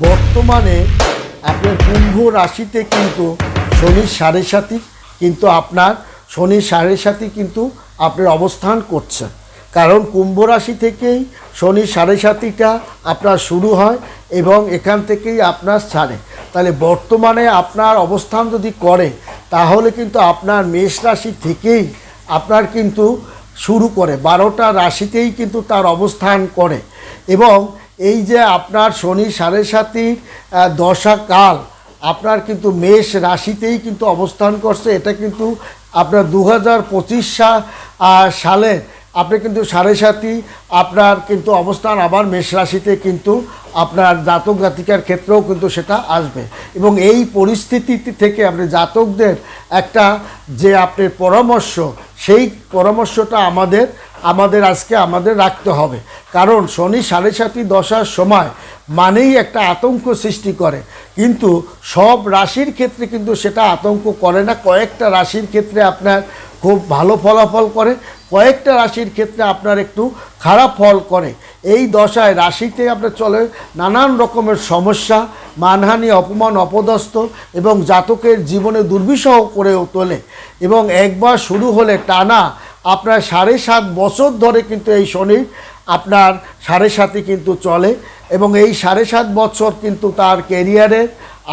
বর্তমানে আপনার কুম্ভ রাশিতে কিন্তু শনির সাড়ে সাথী কিন্তু আপনার শনির সাড়ে সাথী কিন্তু আপনার অবস্থান করছে। কারণ কুম্ভ রাশি থেকেই শনির সাড়ে সাথীটা আপনার শুরু হয় এবং এখান থেকেই আপনার ছাড়ে। তাহলে বর্তমানে আপনার অবস্থান যদি করে তাহলে কিন্তু আপনার মেষ রাশি থেকেই আপনার কিন্তু শুরু করে 12টা রাশিতেই কিন্তু তার অবস্থান করে। এবং এই যে আপনার শনি সাড়ে সাথী দশাকাল আপনার কিন্তু মেষ রাশিতেই কিন্তু অবস্থান করছে। এটা কিন্তু আপনার 2025 সালে আপনি কিন্তু সাড়ে সাথী আপনার কিন্তু অবস্থান আবার মেষ রাশিতে কিন্তু আপনার জাতক জাতিকার ক্ষেত্রেও কিন্তু সেটা আসবে। এবং এই পরিস্থিতি থেকে আপনি জাতকদের একটা যে আপনার পরামর্শ, সেই পরামর্শটা আমাদের আজকে রাখতে হবে। কারণ শনি সাড়ে সাথী দশার সময় মানেই একটা আতঙ্ক সৃষ্টি করে, কিন্তু সব রাশির ক্ষেত্রে কিন্তু সেটা আতঙ্ক করে না। কয়েকটা রাশির ক্ষেত্রে আপনার খুব ভালো ফলাফল করে, কয়েকটা রাশির ক্ষেত্রে আপনার একটু খারাপ ফল করে। এই দশায় রাশিতে আপনার চলে নানান রকমের সমস্যা, মানহানি, অপমান, অপদস্থ এবং জাতকের জীবনে দুর্বিষহ করেও তোলে। এবং একবার শুরু হলে টানা আপনার 7.5 বছর ধরে কিন্তু এই শনির আপনার সাড়ে সাথী কিন্তু চলে। এবং এই 7.5 বছর কিন্তু তার ক্যারিয়ারের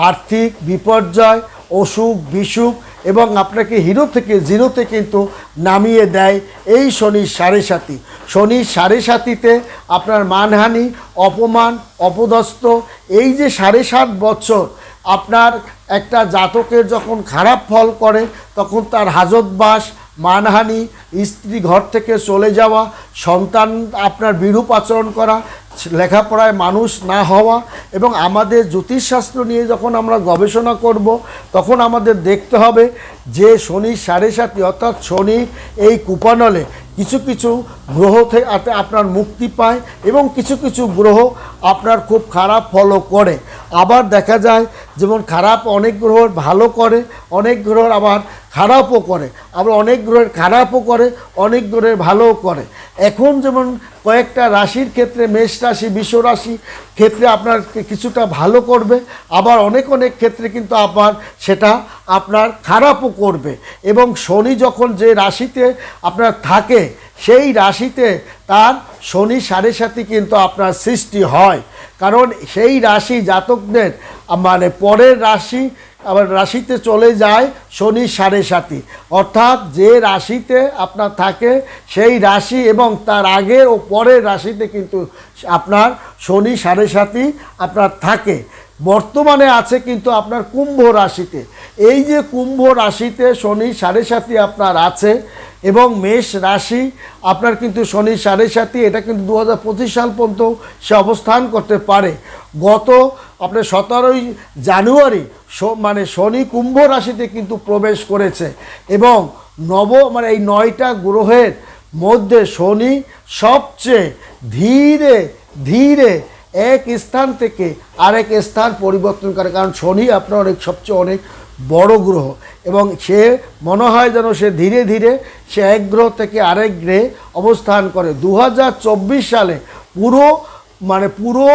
আর্থিক বিপর্যয়, অসুখ বিসুখ এবং আপনাকে হিরো থেকে জিরোতে কিন্তু নামিয়ে দেয় এই শনির সাড়ে সাথী। শনির সাড়ে সাথীতে আপনার মানহানি, অপমান, অপদস্থ, এই যে 7.5 বছর আপনার একটা জাতকের যখন খারাপ ফল করে তখন তার হাজতবাস, মানহানি, স্ত্রী ঘর থেকে চলে যাওয়া, সন্তান আপনার বিরূপ আচরণ করা, লেখাপড়ায় মানুষ না হওয়া। এবং আমাদের জ্যোতিষশাস্ত্র নিয়ে যখন আমরা গবেষণা করব তখন আমাদের দেখতে হবে যে শনির সাড়ে সাথী অর্থাৎ শনির এই কুপানলে কিছু কিছু গ্রহ থেকে আপনার মুক্তি পায় এবং কিছু কিছু গ্রহ আপনার খুব খারাপ ফলও করে। আবার দেখা যায় যেমন খারাপ অনেক গ্রহ ভালো করে, অনেক গ্রহ আবার খারাপও করে, আবার অনেক গ্রহের খারাপও করে, অনেক গ্রহের ভালোও করে। এখন যেমন কয়েকটা রাশির ক্ষেত্রে মেষ রাশি, বৃষ রাশি ক্ষেত্রে আপনার কিছুটা ভালো করবে, আবার অনেক ক্ষেত্রে কিন্তু আবার সেটা আপনার খারাপও করবে। এবং শনি যখন যে রাশিতে আপনার থাকে সেই রাশিতে তার শনি সাড়ে সাথী কিন্তু আপনার সৃষ্টি হয়। কারণ সেই রাশি জাতকদের মানে পরের রাশি আবার রাশিতে চলে যায় শনি সাড়ে সাথী, অর্থাৎ যে রাশিতে আপনার থাকে সেই রাশি এবং তার আগের ও পরের রাশিতে কিন্তু আপনার শনি সাড়ে সাথী আপনার থাকে। বর্তমানে আছে কিন্তু আপনার কুম্ভ রাশিতে। এই যে কুম্ভ রাশিতে শনি সাড়ে সাথী আপনার আছে এবং মেষ রাশি আপনার কিন্তু শনি সাড়ে সাথী, এটা কিন্তু 2025 সাল পর্যন্ত সে অবস্থান করতে পারে। গত আপনার 17ই জানুয়ারি মানে শনি কুম্ভ রাশিতে কিন্তু প্রবেশ করেছে এবং মানে এই 9টা গ্রহের মধ্যে শনি সবচেয়ে ধীরে ধীরে এক স্থান থেকে আরেক স্থান পরিবর্তন করে। কারণ শনি আপনার সবচেয়ে অনেক বড় গ্রহ এবং সে মনে হয় যেন সে ধীরে ধীরে সে এক গ্রহ থেকে আরেক গ্রহে অবস্থান করে। 2024 সালে পুরো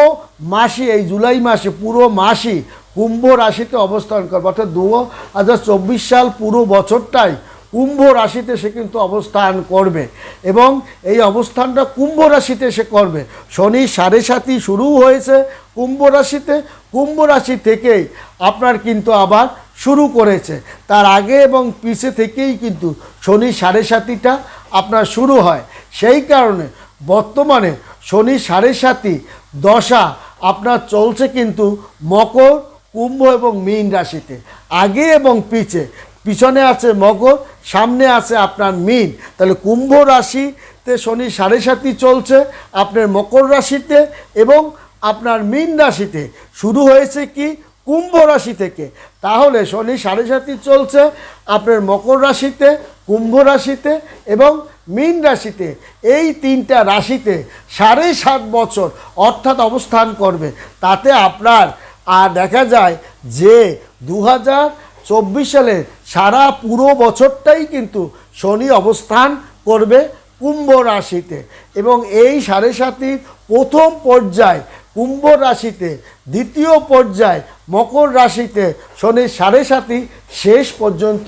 মাসই, এই জুলাই মাসে পুরো মাসই কুম্ভ রাশিতে অবস্থান করবে। অর্থাৎ 2024 সাল পুরো বছরটাই কুম্ভ রাশিতে সে কিন্তু অবস্থান করবে এবং এই অবস্থানটা কুম্ভ রাশিতে সে করবে। শনি সাড়ে সাথী শুরু হয়েছে কুম্ভ রাশিতে, কুম্ভ রাশি থেকেই আপনার কিন্তু আবার শুরু করেছে। তার আগে এবং পিছে থেকেই কিন্তু শনি সাড়ে সাথীটা আপনার শুরু হয়। সেই কারণে বর্তমানে শনি সাড়ে সাথী দশা আপনার চলছে কিন্তু মকর, কুম্ভ এবং মীন রাশিতে। আগে এবং পিছনে আছে মকর, সামনে আছে আপনার মীন। তাহলে কুম্ভ রাশিতে শনি সাড়ে সাথী চলছে আপনার মকর রাশিতে এবং আপনার মীন রাশিতে। শুরু হয়েছে কি কুম্ভ রাশি থেকে। তাহলে শনি সাড়ে সাথী চলছে আপনার মকর রাশিতে, কুম্ভ রাশিতে এবং মীন রাশিতে। এই 3টা রাশিতে 7.5 বছর অর্থাৎ অবস্থান করবে। তাতে আপনার দেখা যায় যে 2024 সালের সারা পুরো বছরটাই কিন্তু শনি অবস্থান করবে কুম্ভ রাশিতে। এবং এই সাড়ে সাতির প্রথম পর্যায় কুম্ভ রাশিতে দ্বিতীয় পর্যায় মকর রাশিতে শনির 7.5 শেষ পর্যন্ত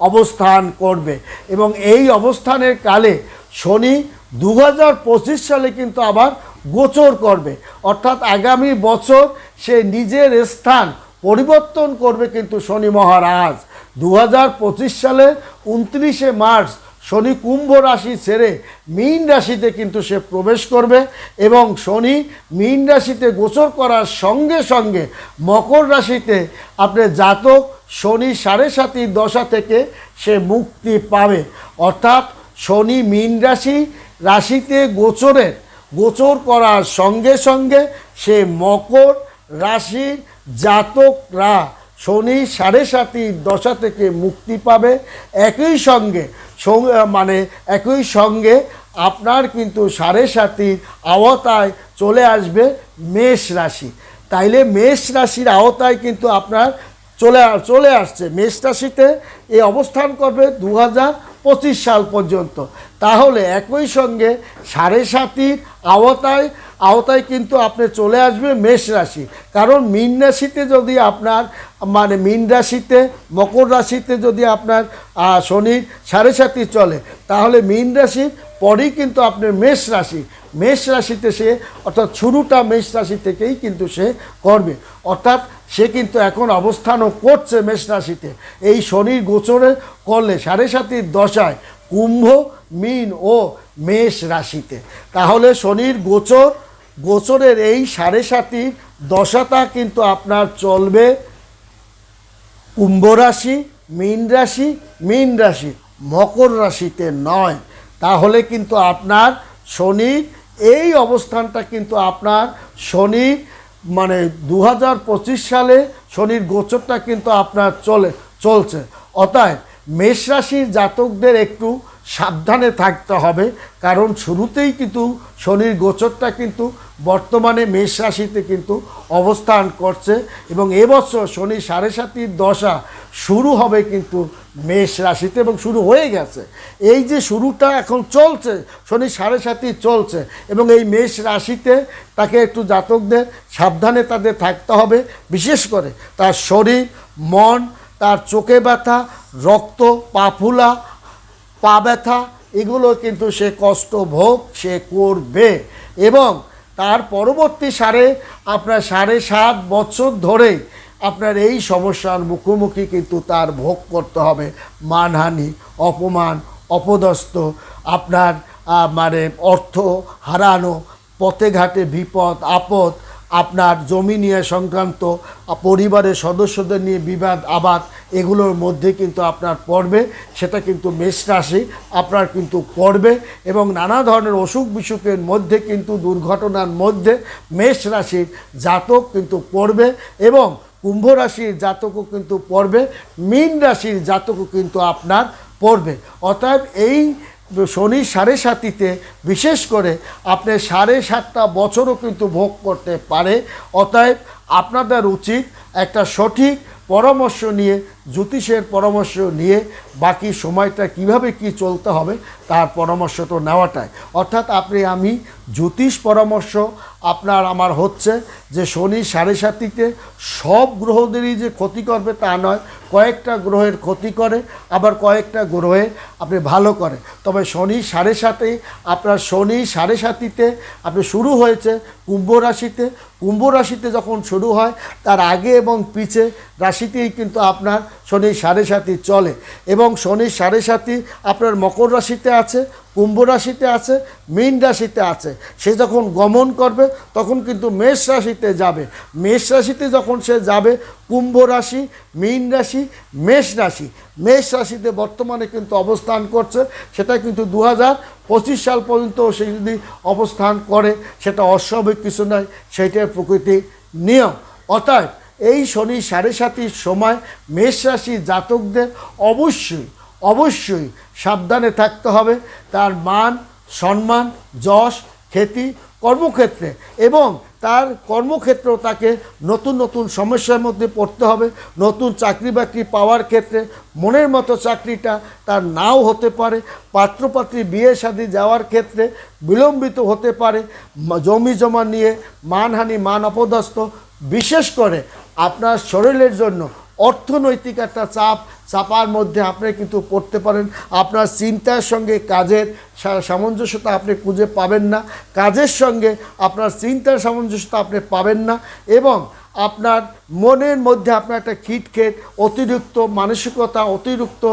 অবস্থান করবে এবং এই অবস্থানের কালে শনি 2025 সালে কিন্তু আবার গোচর করবে, অর্থাৎ আগামী বছর সে নিজের স্থান পরিবর্তন করবে কিন্তু শনি মহারাজ। 2025 সালের 29শে মার্চ শনি কুম্ভ রাশি ছেড়ে মীন রাশিতে কিন্তু সে প্রবেশ করবে এবং শনি মীন রাশিতে গোচর করার সঙ্গে সঙ্গে মকর রাশিতে আপনার জাতক শনি 7.5 দশা থেকে সে মুক্তি পাবে। অর্থাৎ শনি মীন রাশিতে গোচর করার সঙ্গে সঙ্গে সে মকর রাশির জাতকরা শনি 7.5 দশা থেকে মুক্তি পাবে। একই সঙ্গে আপনার কিন্তু 7.5 আওতায় চলে আসবে মেষ রাশি। তাইলে মেষ রাশির আওতায় কিন্তু আপনার চলে আসছে, মেষ রাশিতে এই অবস্থান করবে 2025 সাল পর্যন্ত। তাহলে একই সঙ্গে 7.5 আওতায় কিন্তু আপনি চলে আসবে মেষ রাশি। কারণ মীন রাশিতে যদি আপনার মীন রাশিতে মকর রাশিতে যদি আপনার শনির 7.5 চলে, তাহলে মীন রাশির পরেই কিন্তু আপনার মেষ রাশিতে সে, অর্থাৎ শুরুটা মেষ রাশি থেকেই কিন্তু সে করবে। অর্থাৎ সে কিন্তু এখন অবস্থানও করছে মেষ রাশিতে। এই শনির গোচরে করলে 7.5 দশায় কুম্ভ, মীন ও মেষ রাশিতে, তাহলে শনির গোচরের এই 7.5 দশাটা কিন্তু আপনার চলবে কুম্ভ রাশি, মীন রাশি, মকর রাশিতে নয়। তাহলে কিন্তু আপনার শনির এই অবস্থানটা কিন্তু আপনার শনির 2025 সালে শনির গোচরটা কিন্তু আপনার চলছে। অতএব মেষ রাশির জাতকদের একটু সাবধানে থাকতে হবে, কারণ শুরুতেই কিন্তু শনির গোচরটা কিন্তু বর্তমানে মেষ রাশিতে কিন্তু অবস্থান করছে এবং এবছর শনি 7.5 দশা শুরু হবে কিন্তু মেষ রাশিতে এবং শুরু হয়ে গেছে। এই যে শুরুটা এখন চলছে, শনি 7.5 চলছে এবং এই মেষ রাশিতে তাকে একটু জাতকদের সাবধানে তাদের থাকতে হবে। বিশেষ করে তার শরীর, মন, তার চোখে ব্যথা, রক্ত, পা ফুলা, পা ব্যথা, এগুলো কিন্তু সে কষ্ট ভোগ সে করবে এবং তার পরবর্তী 7.5 বছর ধরে আপনার এই সমস্যার মুখোমুখি কিন্তু তার ভোগ করতে হবে। মানহানি, অপমান, অপদস্থ, আপনার অর্থ হারানো, পথে ঘাটে বিপদ আপদ, আপনার জমি নিয়ে সংক্রান্ত, পরিবারের সদস্যদের নিয়ে বিবাদ আবাদ, এগুলোর মধ্যে কিন্তু আপনার পড়বে। সেটা কিন্তু মেষ রাশি আপনার কিন্তু পড়বে এবং নানা ধরনের অসুখ বিসুখের মধ্যে কিন্তু দুর্ঘটনার মধ্যে মেষ রাশির জাতক কিন্তু পড়বে এবং কুম্ভ রাশির জাতকও কিন্তু পড়বে, মীন রাশির জাতকও কিন্তু আপনার পড়বে। অর্থাৎ এই শনি 7.5 বিশেষ করে আপনি 7.5 বছরও কিন্তু ভোগ করতে পারে। অতএব আপনাদের উচিত একটা সঠিক পরামর্শ নিয়ে, জ্যোতিষের পরামর্শ নিয়ে বাকি সময়টা কিভাবে কি চলতে হবে তার পরামর্শটা নেওয়াটাই। অর্থাৎ আমি জ্যোতিষ পরামর্শ আমার হচ্ছে যে শনি 7.5 সব গ্রহদেরই যে ক্ষতি করবে তা নয়, কয়েকটা গ্রহের ক্ষতি করে, আবার কয়েকটা গ্রহে আপনি ভালো করে। তবে শনি 7.5 আপনার শনি 7.5 আপনি শুরু হয়েছে কুম্ভ রাশিতে যখন শুরু হয় তার আগে এবং পিছে রাশিতেই কিন্তু আপনার শনি 7.5 চলে এবং শনি 7.5 আপনার মকর রাশিতে আছে, কুম্ভ রাশিতে আছে, মীন রাশিতে আছে। সে যখন গমন করবে তখন কিন্তু মেষ রাশিতে যাবে। মেষ রাশিতে যখন সে যাবে, কুম্ভ রাশি, মীন রাশি, মেষ রাশিতে বর্তমানে কিন্তু অবস্থান করছে। সেটা কিন্তু 2025 সাল পর্যন্ত সে যদি অবস্থান করে সেটা অস্বাভাবিক কিছু নয়, সেইটার প্রকৃতির নিয়ম। অর্থাৎ এই শনি 7.5 সময় মেষ রাশি জাতকদের অবশ্যই সাবধানে থাকতে হবে। তার মান, সম্মান, যশ, খ্যাতি কর্মক্ষেত্রে এবং তার কর্মক্ষেত্রেও তাকে নতুন নতুন সমস্যার মধ্যে পড়তে হবে। নতুন চাকরি বাকরি পাওয়ার ক্ষেত্রে মনের মতো চাকরিটা তার নাও হতে পারে, পাত্রপাত্রী বিয়ে শাদী যাওয়ার ক্ষেত্রে বিলম্বিত হতে পারে, জমি জমা নিয়ে মানহানি মান অপদস্থ, বিশেষ করে আপনার শরীরের জন্য অর্থনৈতিক একটা চাপার মধ্যে আপনি কিন্তু পড়তে পারেন। আপনার চিন্তার সঙ্গে কাজের সামঞ্জস্যতা আপনি খুঁজে পাবেন না, কাজের সঙ্গে আপনার চিন্তার সামঞ্জস্যতা আপনি পাবেন না, এবং আপনার মনের মধ্যে আপনার একটা খিটখেট, অতিরিক্ত মানসিকতা, অতিরিক্ত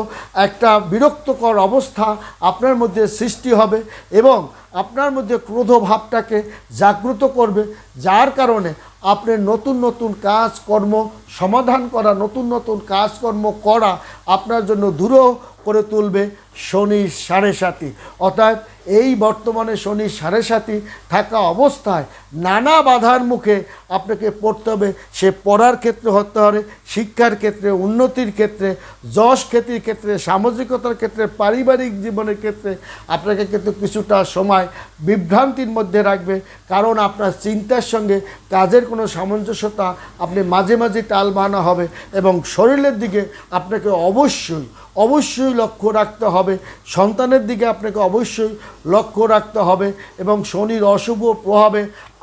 একটা বিরক্তকর অবস্থা আপনার মধ্যে সৃষ্টি হবে এবং আপনার মধ্যে ক্রোধ ভাবটাকে জাগ্রত করবে, যার কারণে আপনি নতুন নতুন কাজকর্ম সমাধান করা, নতুন নতুন কাজকর্ম করা আপনার জন্য দূরও করে তুলবে শনির 7.5। অর্থাৎ এই বর্তমানে শনির 7.5 থাকা অবস্থায় নানা বাধার মুখে আপনাকে পড়তে হবে। সে পড়ার ক্ষেত্রে হতে পারে, শিক্ষার ক্ষেত্রে, উন্নতির ক্ষেত্রে, যশ খ্যাতির ক্ষেত্রে, সামাজিকতার ক্ষেত্রে, পারিবারিক জীবনের ক্ষেত্রে আপনাকে কিন্তু কিছুটা সময় বিভ্রান্তির মধ্যে রাখবে। কারণ আপনার চিন্তার সঙ্গে কাজের কোনো সামঞ্জস্যতা আপনি মাঝে মাঝে টালবাহানা হবে এবং শরীরের দিকে আপনাকে অবশ্যই লক্ষ্য রাখতে হবে। সন্তানের দিকে আপনাকে অবশ্যই লক্ষ্য রাখতে হবে এবং শনির অশুভ প্রভাবে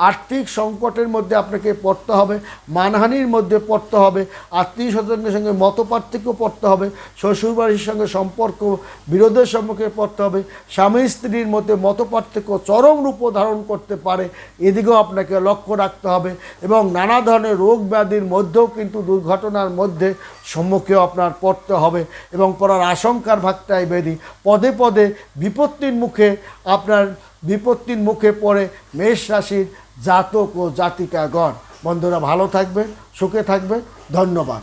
আর্থিক সংকটের মধ্যে আপনাকে পড়তে হবে, মানহানির মধ্যে পড়তে হবে, আত্মীয় স্বজনের সঙ্গে মতপার্থক্য পড়তে হবে, শ্বশুরবাড়ির সঙ্গে সম্পর্ক বিরোধের সম্মুখে পড়তে হবে, স্বামী স্ত্রীর মধ্যে মতপার্থক্য চরম রূপ ধারণ করতে পারে, এদিকেও আপনাকে লক্ষ্য রাখতে হবে এবং নানা ধরনের রোগ ব্যাধির মধ্যেও কিন্তু দুর্ঘটনার মধ্যে সম্মুখে আপনার পড়তে হবে এবং পড়ার আশঙ্কার ভাগটাই বেরি। পদে পদে বিপত্তির মুখে পড়ে মেষ রাশির জাতক ও জাতিকাগণ। বন্ধুরা ভালো থাকবে, সুখে থাকবে, ধন্যবাদ।